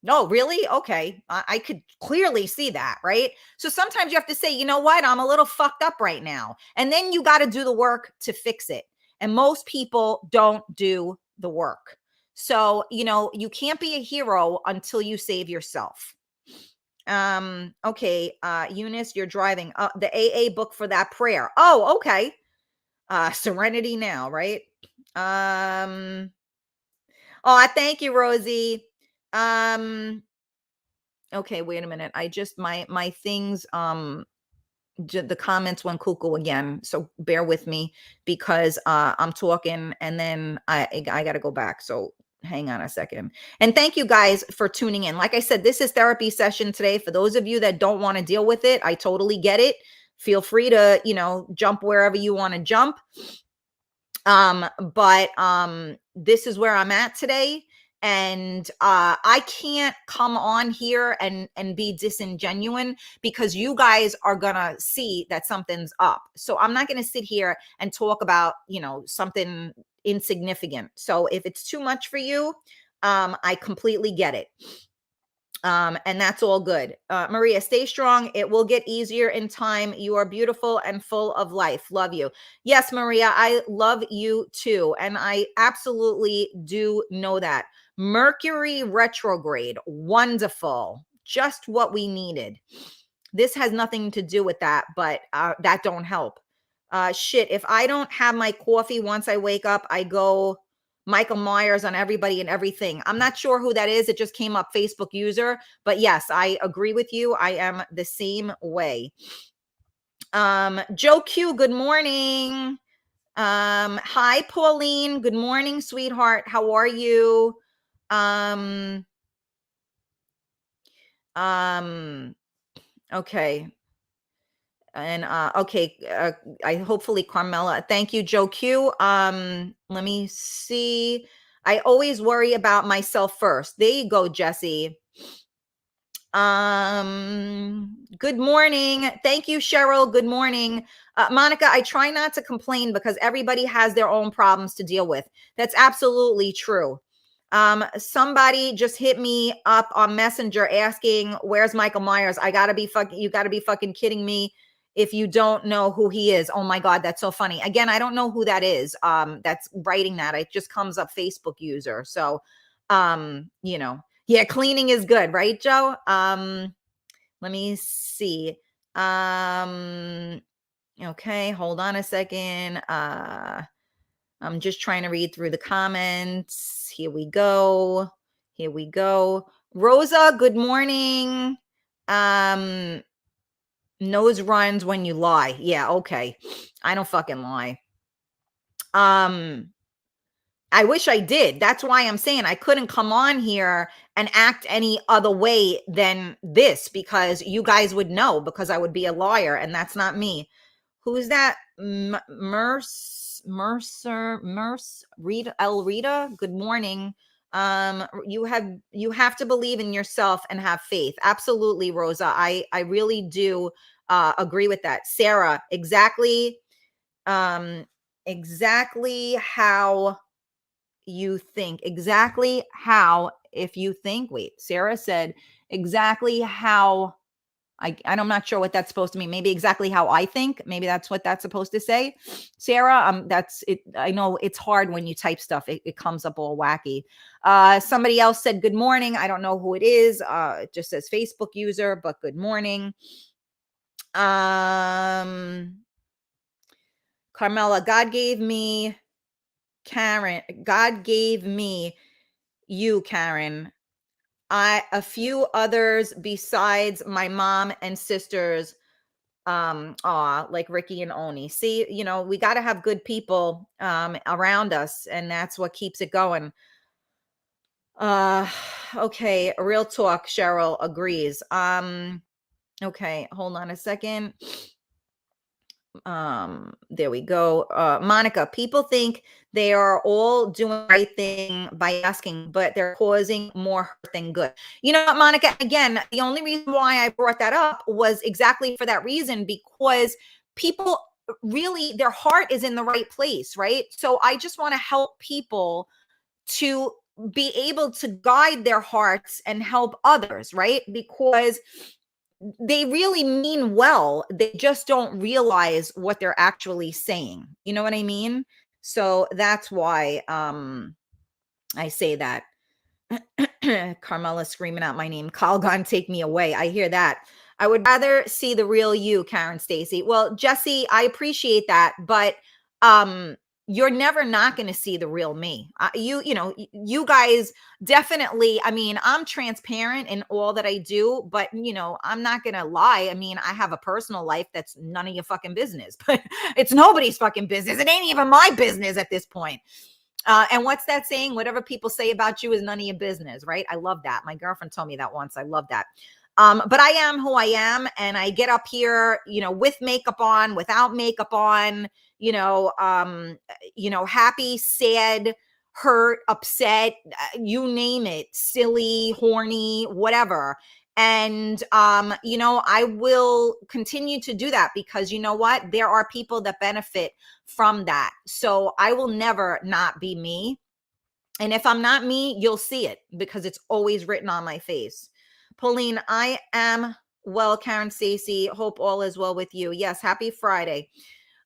No, really? Okay. I could clearly see that, right? So sometimes you have to say, you know what? I'm a little fucked up right now. And then you got to do the work to fix it. And most people don't do the work. So, you can't be a hero until you save yourself. Okay. Eunice, you're driving the AA book for that prayer. Oh, okay. Serenity Now, right? Oh, thank you, Rosie. Okay, wait a minute. I just my things the comments went cuckoo again, so bear with me because I'm talking and then I got to go back. So hang on a second. And thank you guys for tuning in. Like I said, this is therapy session today. For those of you that don't want to deal with it, I totally get it. Feel free to, jump wherever you want to jump. But this is where I'm at today. And I can't come on here and be disingenuous because you guys are gonna see that something's up. So I'm not gonna sit here and talk about something insignificant. So if it's too much for you, I completely get it. And that's all good. Maria, stay strong. It will get easier in time. You are beautiful and full of life. Love you. Yes, Maria, I love you too. And I absolutely do know that. Mercury retrograde. Wonderful. Just what we needed. This has nothing to do with that, but that don't help. Shit, if I don't have my coffee once I wake up, I go Michael Myers on everybody and everything. I'm not sure who that is. It just came up, Facebook user. But yes, I agree with you. I am the same way. Joe Q, good morning. Hi, Pauline. Good morning, sweetheart. How are you? Okay. And okay, I hopefully Carmela. Thank you, Joe Q. Let me see. I always worry about myself first. There you go, Jesse. Good morning. Thank you, Cheryl. Good morning. Monica, I try not to complain because everybody has their own problems to deal with. That's absolutely true. Somebody just hit me up on Messenger asking, where's Michael Myers? You gotta be fucking kidding me if you don't know who he is. Oh my God, that's so funny. Again, I don't know who that is. That's writing that. It just comes up Facebook user. So, yeah, cleaning is good, right, Joe? Let me see. Okay, hold on a second. I'm just trying to read through the comments. Here we go. Rosa, good morning. Nose runs when you lie. Yeah, okay. I don't fucking lie. I wish I did. That's why I'm saying I couldn't come on here and act any other way than this, because you guys would know, because I would be a liar, and that's not me. Who is that? Merce Rita El Rita. Good morning. You have to believe in yourself and have faith. Absolutely, Rosa. I really do agree with that. Sarah, um exactly how you think, exactly how, if you think, wait, Sarah said exactly how I'm not sure what that's supposed to mean. Maybe exactly how I think. Maybe that's what that's supposed to say. Sarah, that's it. I know it's hard when you type stuff. It comes up all wacky. Somebody else said good morning. I don't know who it is. It just says Facebook user, but good morning. Carmela, God gave me Karen. God gave me you, Karen. A few others besides my mom and sisters, like Ricky and Oni. See, we got to have good people around us, and that's what keeps it going. uh okay, real talk, Cheryl agrees. Okay, hold on a second. There we go. Monica, people think they are all doing the right thing by asking, but they're causing more hurt than good. You know what, Monica, again, the only reason why I brought that up was exactly for that reason, because people really, their heart is in the right place, right? So I just want to help people to be able to guide their hearts and help others, right? Because they really mean well. They just don't realize what they're actually saying. You know what I mean? So that's why I say that. Carmela screaming out my name. Calgon, take me away. I hear that. I would rather see the real you, Karen Stacy. Well, Jesse, I appreciate that, but you're never not going to see the real me. You guys definitely, I mean, I'm transparent in all that I do, but I'm not going to lie. I mean, I have a personal life that's none of your fucking business, but it's nobody's fucking business. It ain't even my business at this point. And what's that saying? Whatever people say about you is none of your business, right? I love that. My girlfriend told me that once. I love that. But I am who I am, and I get up here, with makeup on, without makeup on, happy, sad, hurt, upset, you name it, silly, horny, whatever. And I will continue to do that, because you know what? There are people that benefit from that. So I will never not be me. And if I'm not me, you'll see it, because it's always written on my face. Pauline, I am well. Karen Stacy, hope all is well with you. Yes, happy Friday.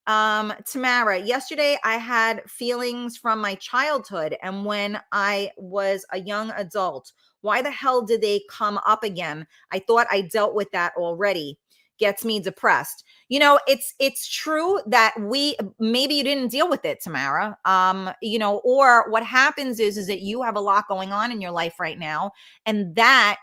Tamara, yesterday I had feelings from my childhood and when I was a young adult. Why the hell did they come up again? I thought I dealt with that already. Gets me depressed. It's true that maybe you didn't deal with it, Tamara. Or what happens is that you have a lot going on in your life right now, and that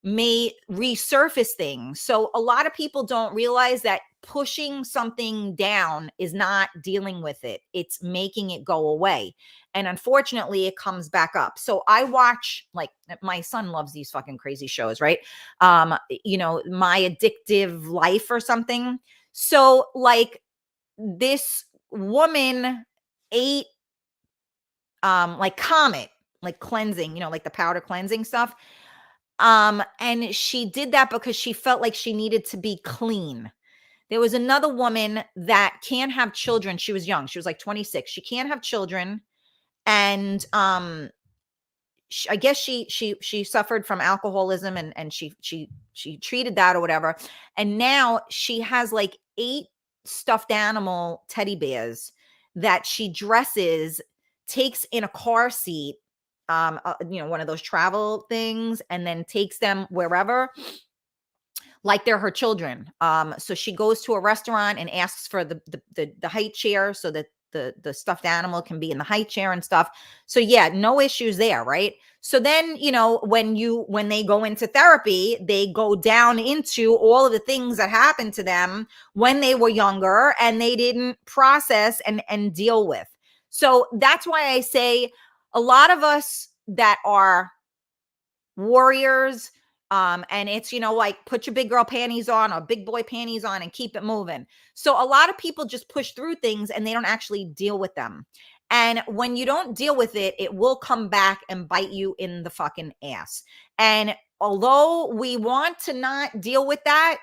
may resurface things. So a lot of people don't realize that pushing something down is not dealing with it. It's making it go away. And unfortunately, it comes back up. So I watch, like, my son loves these fucking crazy shows, right? My Addictive Life or something. So like this woman ate like Comet, like cleansing, like the powder cleansing stuff. And she did that because she felt like she needed to be clean. There was another woman that can't have children. She was young. She was like 26. She can't have children. And I guess she suffered from alcoholism, and she treated that or whatever. And now she has like 8 stuffed animal teddy bears that she dresses, takes in a car seat, one of those travel things, and then takes them wherever, like they're her children. So she goes to a restaurant and asks for the high chair so that the stuffed animal can be in the high chair and stuff. So yeah, no issues there, right? So then, when they go into therapy, they go down into all of the things that happened to them when they were younger and they didn't process and deal with. So that's why I say a lot of us that are warriors, and it's, like put your big girl panties on or big boy panties on and keep it moving. So a lot of people just push through things and they don't actually deal with them. And when you don't deal with it, it will come back and bite you in the fucking ass. And although we want to not deal with that,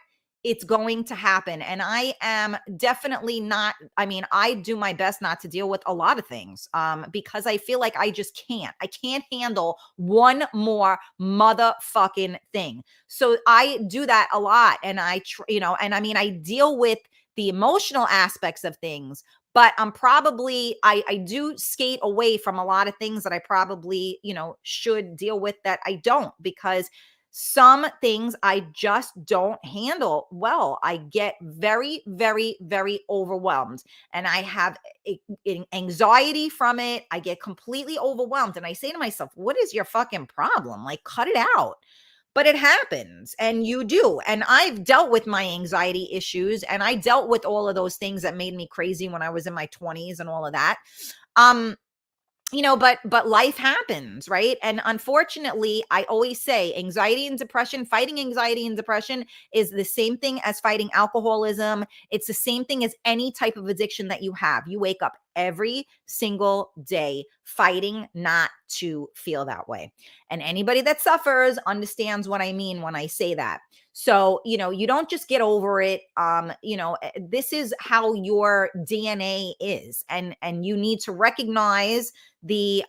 it's going to happen. And I am definitely not, I mean, I do my best not to deal with a lot of things, because I feel like I just can't. I can't handle one more motherfucking thing. So I do that a lot. And and I mean, I deal with the emotional aspects of things, but I'm probably, I do skate away from a lot of things that I probably, should deal with that I don't, because some things I just don't handle well. I get very, very, very overwhelmed, and I have anxiety from it. I get completely overwhelmed, and I say to myself, what is your fucking problem? Like, cut it out. But it happens, and you do. And I've dealt with my anxiety issues, and I dealt with all of those things that made me crazy when I was in my 20s and all of that. Um, but life happens, right? And unfortunately, I always say anxiety and depression, fighting anxiety and depression is the same thing as fighting alcoholism. It's the same thing as any type of addiction that you have. You wake up every single day fighting not to feel that way. And anybody that suffers understands what I mean when I say that. So, you don't just get over it. This is how your DNA is, and you need to recognize the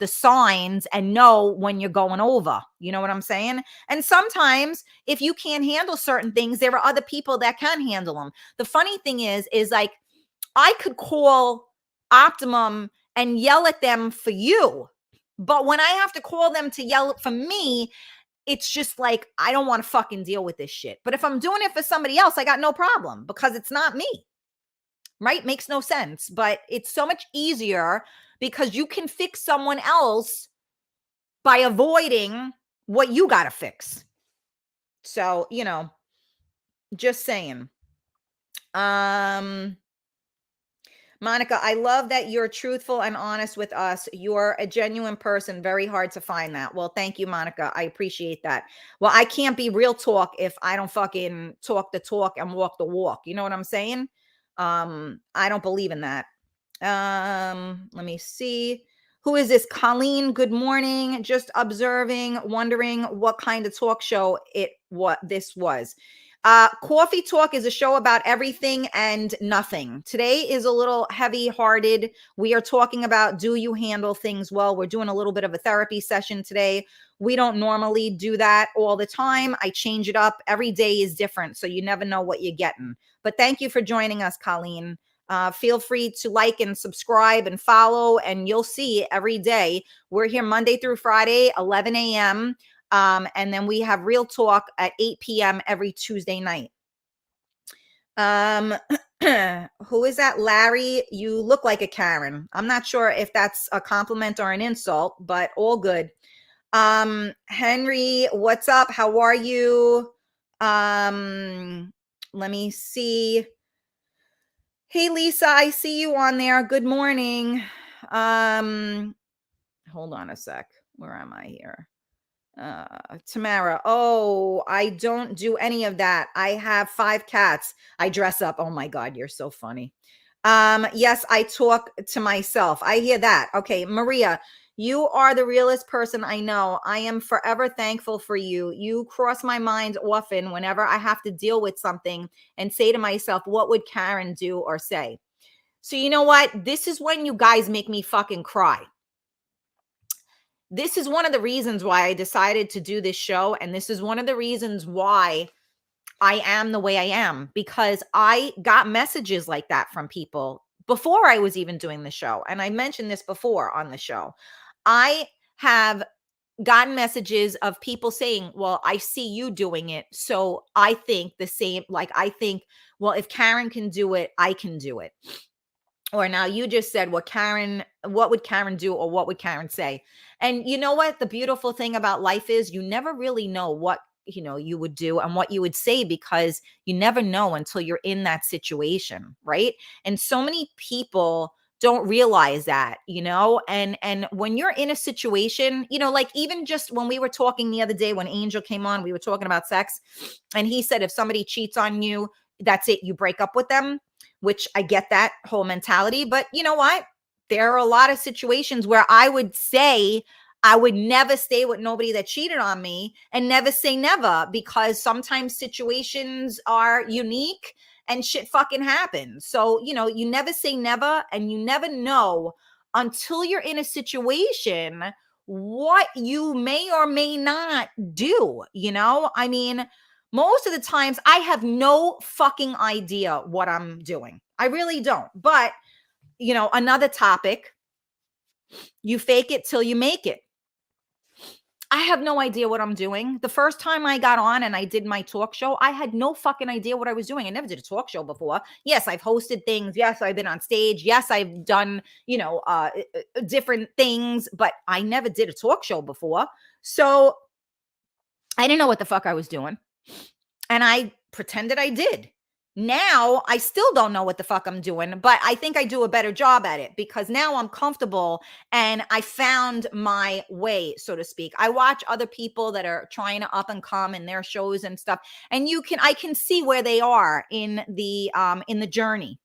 signs and know when you're going over. You know what I'm saying? And sometimes if you can't handle certain things, there are other people that can handle them. The funny thing is like I could call Optimum and yell at them for you, but when I have to call them to yell for me, it's just like I don't want to fucking deal with this shit. But if I'm doing it for somebody else, I got no problem because it's not me. Right? Makes no sense, but it's so much easier because you can fix someone else by avoiding what you got to fix. So, just saying. Monica, I love that you're truthful and honest with us. You're a genuine person. Very hard to find that. Well, thank you, Monica. I appreciate that. Well, I can't be real talk if I don't fucking talk the talk and walk the walk. You know what I'm saying? I don't believe in that. Let me see. Who is this? Colleen, good morning. Just observing, wondering what kind of talk show this was. Coffee Talk is a show about everything and nothing. Today is a little heavy-hearted. We are talking about, do you handle things well? We're doing a little bit of a therapy session today. We don't normally do that all the time. I change it up. Every day is different, so you never know what you're getting. But thank you for joining us, Colleen. Feel free to like and subscribe and follow, and you'll see every day. We're here Monday through Friday, 11 a.m., and then we have Real Talk at 8 p.m. every Tuesday night. Who is that? Larry, you look like a Karen. I'm not sure if that's a compliment or an insult, but all good. Henry, what's up? How are you? Let me see. Hey, Lisa, I see you on there. Good morning. Hold on a sec. Where am I here? Tamara, oh, I don't do any of that. I have 5 cats. I dress up. Oh my God, you're so funny. Yes, I talk to myself. I hear that. Okay, Maria, you are the realest person I know. I am forever thankful for you. You cross my mind often whenever I have to deal with something and say to myself, what would Karen do or say? So you know what? This is when you guys make me fucking cry. This is one of the reasons why I decided to do this show. And this is one of the reasons why I am the way I am, because I got messages like that from people before I was even doing the show. And I mentioned this before on the show. I have gotten messages of people saying, well, I see you doing it, so I think the same. Like, I think, well, if Karen can do it, I can do it. Or now you just said what would Karen do, or what would Karen say? And you know what? The beautiful thing about life is you never really know what, you would do and what you would say, because you never know until you're in that situation. Right. And so many people don't realize that, and when you're in a situation, like even just when we were talking the other day, when Angel came on, we were talking about sex, and he said if somebody cheats on you, that's it, you break up with them, which I get that whole mentality. But you know what? There are a lot of situations where I would say I would never stay with nobody that cheated on me, and never say never, because sometimes situations are unique and shit fucking happens. So, you never say never, and you never know until you're in a situation what you may or may not do. I mean, most of the times I have no fucking idea what I'm doing. I really don't. But, another topic, you fake it till you make it. I have no idea what I'm doing. The first time I got on and I did my talk show, I had no fucking idea what I was doing. I never did a talk show before. Yes, I've hosted things. Yes, I've been on stage. Yes, I've done, different things, but I never did a talk show before. So I didn't know what the fuck I was doing. And I pretended I did. Now I still don't know what the fuck I'm doing, but I think I do a better job at it because now I'm comfortable and I found my way, so to speak. I watch other people that are trying to up and come in their shows and stuff, and I can see where they are in the journey,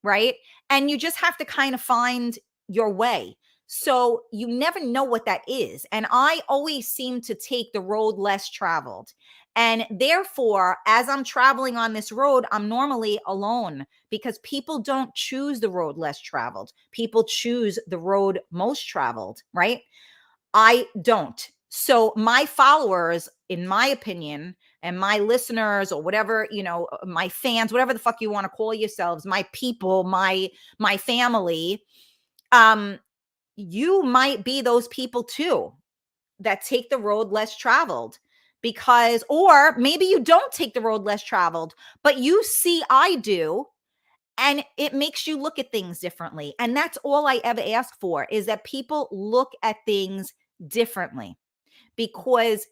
right? And you just have to kind of find your way. So you never know what that is. And I always seem to take the road less traveled. And therefore, as I'm traveling on this road, I'm normally alone because people don't choose the road less traveled. People choose the road most traveled, right? I don't. So my followers, in my opinion, and my listeners or whatever, my fans, whatever the fuck you want to call yourselves, my people, my family, um, you might be those people too that take the road less traveled, because, or maybe you don't take the road less traveled, but you see I do, and it makes you look at things differently. And that's all I ever ask for, is that people look at things differently, because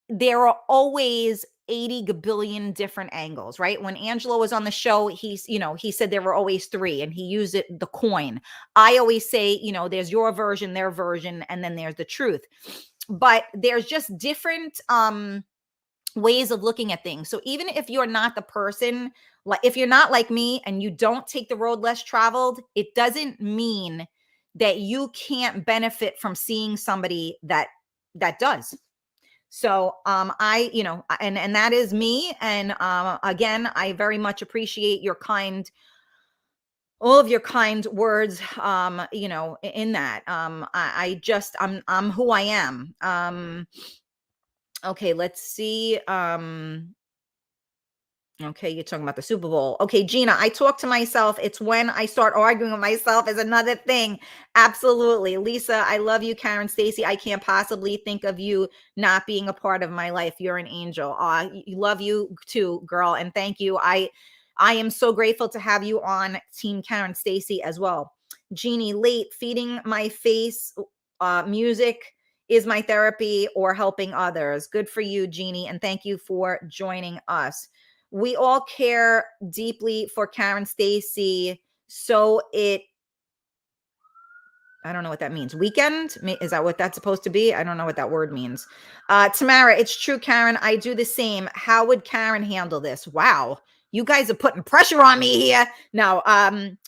there are always 80 gabillion different angles, right? When Angelo was on the show, he said there were always three, and he used the coin. I always say, there's your version, their version, and then there's the truth. But there's just different ways of looking at things. So even if you're not the person, like if you're not like me and you don't take the road less traveled, it doesn't mean that you can't benefit from seeing somebody that does. So and that is me. And again, I very much appreciate all of your kind words, in that. I'm who I am. Okay, let's see. Okay, you're talking about the Super Bowl. Okay, Gina, I talk to myself. It's when I start arguing with myself is another thing. Absolutely. Lisa, I love you. Karen, Stacy, I can't possibly think of you not being a part of my life. You're an angel. Love you too, girl. And thank you. I am so grateful to have you on Team Karen, Stacy as well. Jeannie, late, feeding my face, music is my therapy or helping others. Good for you, Jeannie. And thank you for joining us. We all care deeply for Karen Stacy. So I don't know what that means. Weekend? Is that what that's supposed to be? I don't know what that word means. Tamara, it's true, Karen. I do the same. How would Karen handle this? Wow. You guys are putting pressure on me here. No,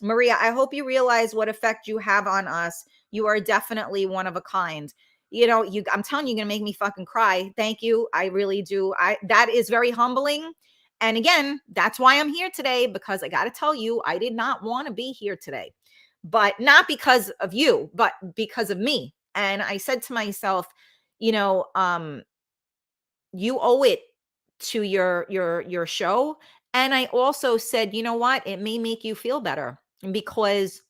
Maria, I hope you realize what effect you have on us. You are definitely one of a kind. I'm telling you, you're gonna make me fucking cry. Thank you. I really do. That is very humbling. And again, that's why I'm here today, because I got to tell you, I did not want to be here today, but not because of you, but because of me. And I said to myself, you owe it to your show. And I also said, you know what? It may make you feel better, because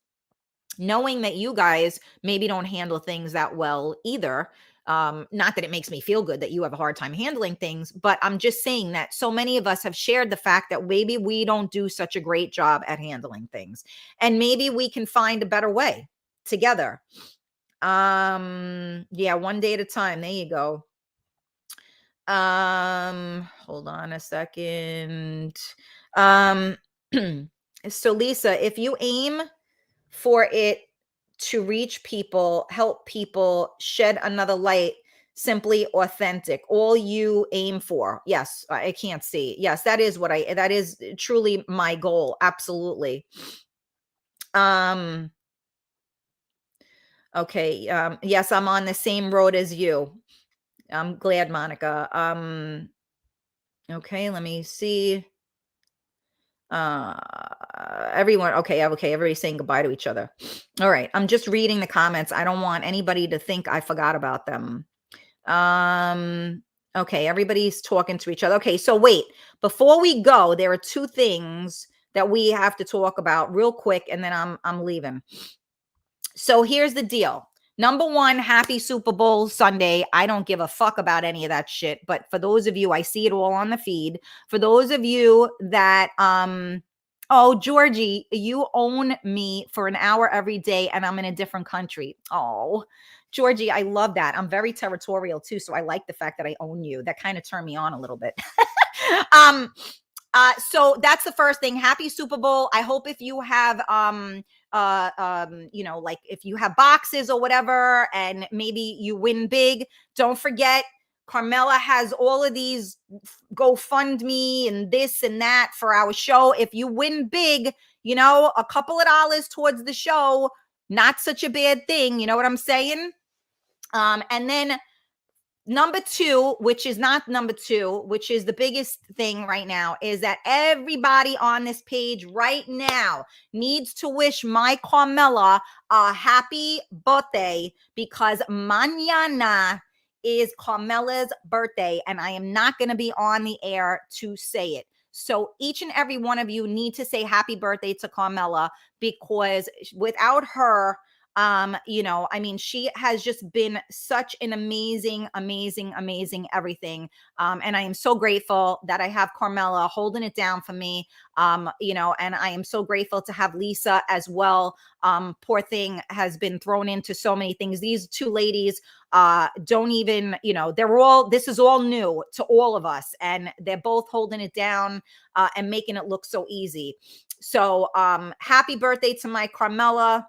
knowing that you guys maybe don't handle things that well either. Not that it makes me feel good that you have a hard time handling things, but I'm just saying that so many of us have shared the fact that maybe we don't do such a great job at handling things, and maybe we can find a better way together. Yeah, one day at a time. There you go. Hold on a second. Um, so Lisa, if you aim for it to reach people, help people, shed another light, simply authentic. All you aim for. Yes, I can't see. Yes, that is truly my goal. Absolutely. Um, okay. Yes, I'm on the same road as you. I'm glad, Monica. Okay, let me see. Uh Everyone, okay, everybody's saying goodbye to each other. All right, I'm just reading the comments. I don't want anybody to think I forgot about them. Okay, everybody's talking to each other. Okay, so wait, before we go, there are two things that we have to talk about real quick, and then I'm leaving. So here's the deal. Number one, happy Super Bowl Sunday. I don't give a fuck about any of that shit. But for those of you, I see it all on the feed. For those of you that oh, Georgie, you own me for an hour every day and I'm in a different country. Oh, Georgie, I love that. I'm very territorial too. So I like the fact that I own you. That kind of turned me on a little bit. um, so that's the first thing. Happy Super Bowl. I hope if you have like if you have boxes or whatever, and maybe you win big, don't forget Carmela has all of these GoFundMe and this and that for our show. If you win big, a couple of dollars towards the show, not such a bad thing. You know what I'm saying? And then number two, which is not number two, which is the biggest thing right now, is that everybody on this page right now needs to wish my Carmela a happy birthday, because mañana is Carmela's birthday and I am not going to be on the air to say it. So each and every one of you need to say happy birthday to Carmela, because without her, I mean, she has just been such an amazing everything. And I am so grateful that I have Carmela holding it down for me. And I am so grateful to have Lisa as well. Poor thing has been thrown into so many things. These two ladies don't even, this is all new to all of us, and they're both holding it down and making it look so easy. So happy birthday to my Carmela.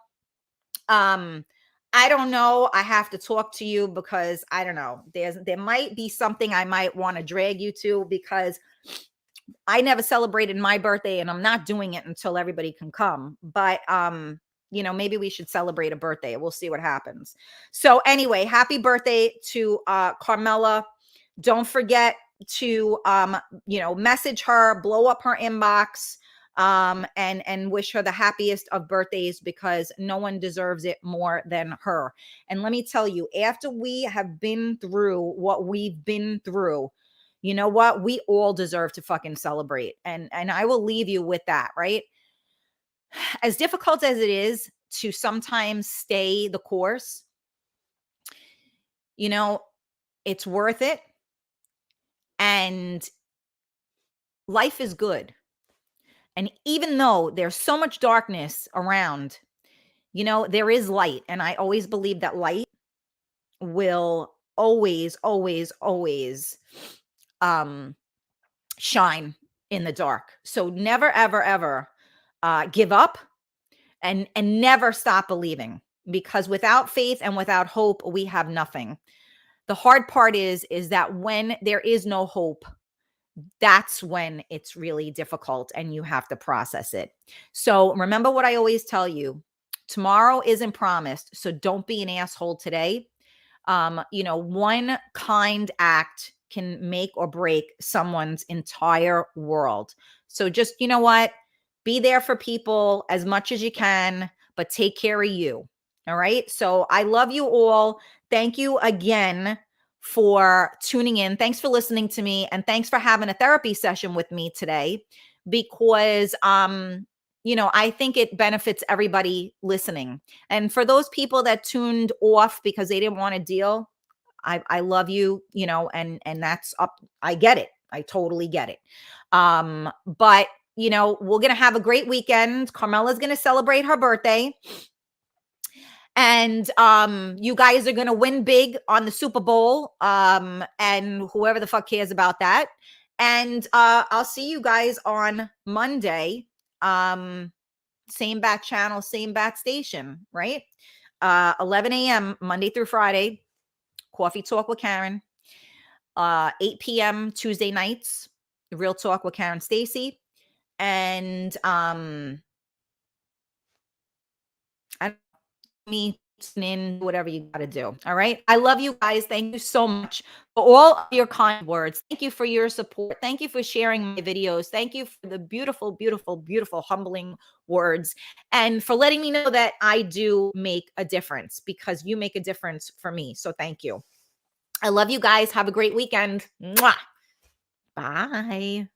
I don't know. I have to talk to you because I don't know. There might be something I might want to drag you to, because I never celebrated my birthday and I'm not doing it until everybody can come. But maybe we should celebrate a birthday. We'll see what happens. So anyway, happy birthday to Carmela. Don't forget to message her, blow up her inbox, and wish her the happiest of birthdays, because no one deserves it more than her. And let me tell you, after we have been through what we've been through, you know what? We all deserve to fucking celebrate. And I will leave you with that, right? As difficult as it is to sometimes stay the course, it's worth it. And life is good. And even though there's so much darkness around, there is light. And I always believe that light will always shine in the dark. So never, ever, ever give up, and never stop believing, because without faith and without hope, we have nothing. The hard part is that when there is no hope, that's when it's really difficult and you have to process it. So remember what I always tell you: tomorrow isn't promised. So don't be an asshole today. One kind act can make or break someone's entire world. So just, be there for people as much as you can, but take care of you. All right. So I love you all. Thank you again for tuning in. Thanks for listening to me, and thanks for having a therapy session with me today, because I think it benefits everybody listening. And for those people that tuned off because they didn't want to deal, I love you, and that's up. I get it. I totally get it. But we're going to have a great weekend. Carmela's going to celebrate her birthday. And you guys are going to win big on the Super Bowl. And whoever the fuck cares about that. And I'll see you guys on Monday. same bat channel, same bat station, right? 11 a.m. Monday through Friday, Coffee Talk with Karen. 8 p.m. Tuesday nights, Real Talk with Karen Stacy. And I me tune in, whatever you got to do. All right. I love you guys. Thank you so much for all of your kind words. Thank you for your support. Thank you for sharing my videos. Thank you for the beautiful, beautiful, beautiful, humbling words, and for letting me know that I do make a difference, because you make a difference for me. So thank you. I love you guys. Have a great weekend. Mwah. Bye.